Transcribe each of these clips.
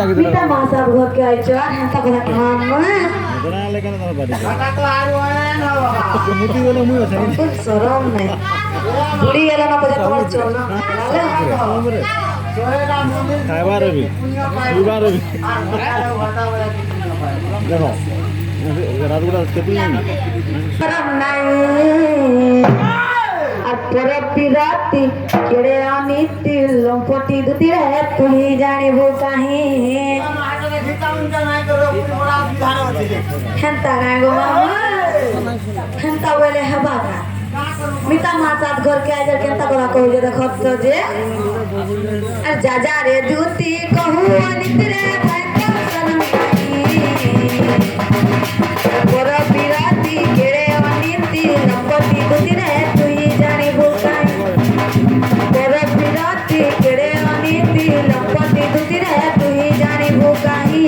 Kita masa buat kaca, hantar ke mama. Serem nih. Budi ya nama pada tempat colo. खाइबार भी दुबार भी देखो रात को कितनी serem nih. Atrapti rati kere aniti lompoti dutira tu hi jani bu kahi. Henta gago mama. Henta wele habaga. Mita macat घर के आजर Kenta करा कहू जे देखत तो जे अरे जा जा रे दूती कहू अनित रे भयंकर सनम पर बिराती केरे अनिति लंपति दूती रे तू ही जानी भूकाई पर बिराती केरे अनिति लंपति दूती रे तू ही जानी भूकाई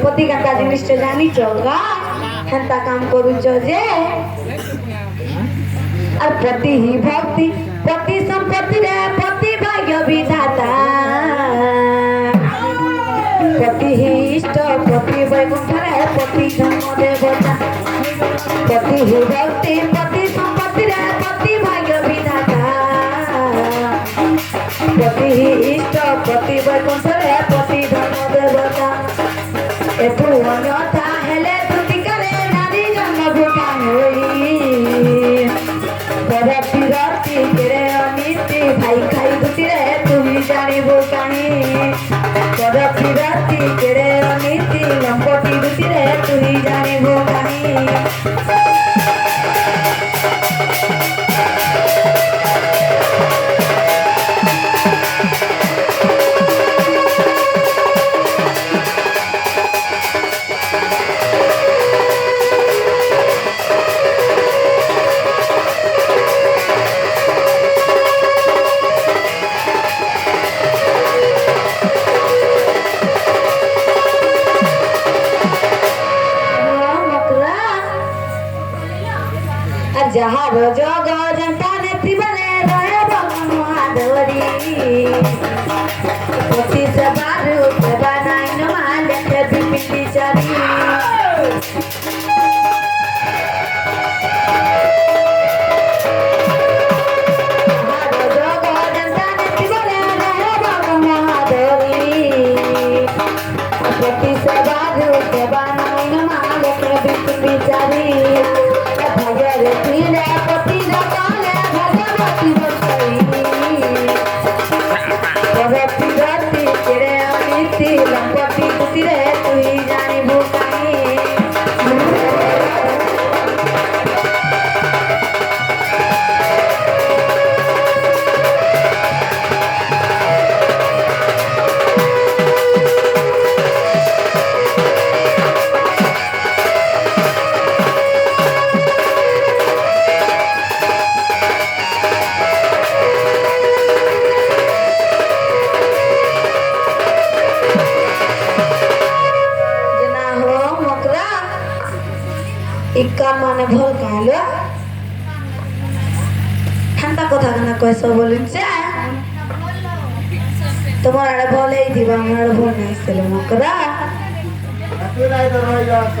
पति का जिनिस जानी चोगा हेंता काम करू जे और पति ही भक्ति पति संपत्ति रे पति भाग्य विधाता पति ही इष्ट पति वैकुंठ रे पति जन्म देवता पति ही भक्ति पति संपत्ति रे पति भाग्य विधाता पति ही इष्ट पति वैकुंठ रे पति जन्म देवता एतु अन्यथा हेले त्रुटि करे नारी जन्म भूखा होई पर पिराती केरे अनिति भाई खाई दुति रे तू ही जानी भूखानी पर पिराती केरे अनिति लंपटी दुति रे तू ही जानी भूखानी जहाँ जग जनता नेत्री बने रहे भगवान महादवरी पति से बारू के बनाई न माले के बिपिटी चरी जग जनता नेत्री बने रहे भगवान महादवरी पति से बारू के बनाई न माले के बिपिटी चरी पति न পতি কেড়ে অনিতি লম্পতি খুশিরে তুই জানিবু কাহি इक्का माने भल कालो ঠান্ডা কথা কেন কইছ বলিছে তোমার আরে বলেই দিবা আমার ভল নাইছিল মকরা তুই নাই তো রই যাস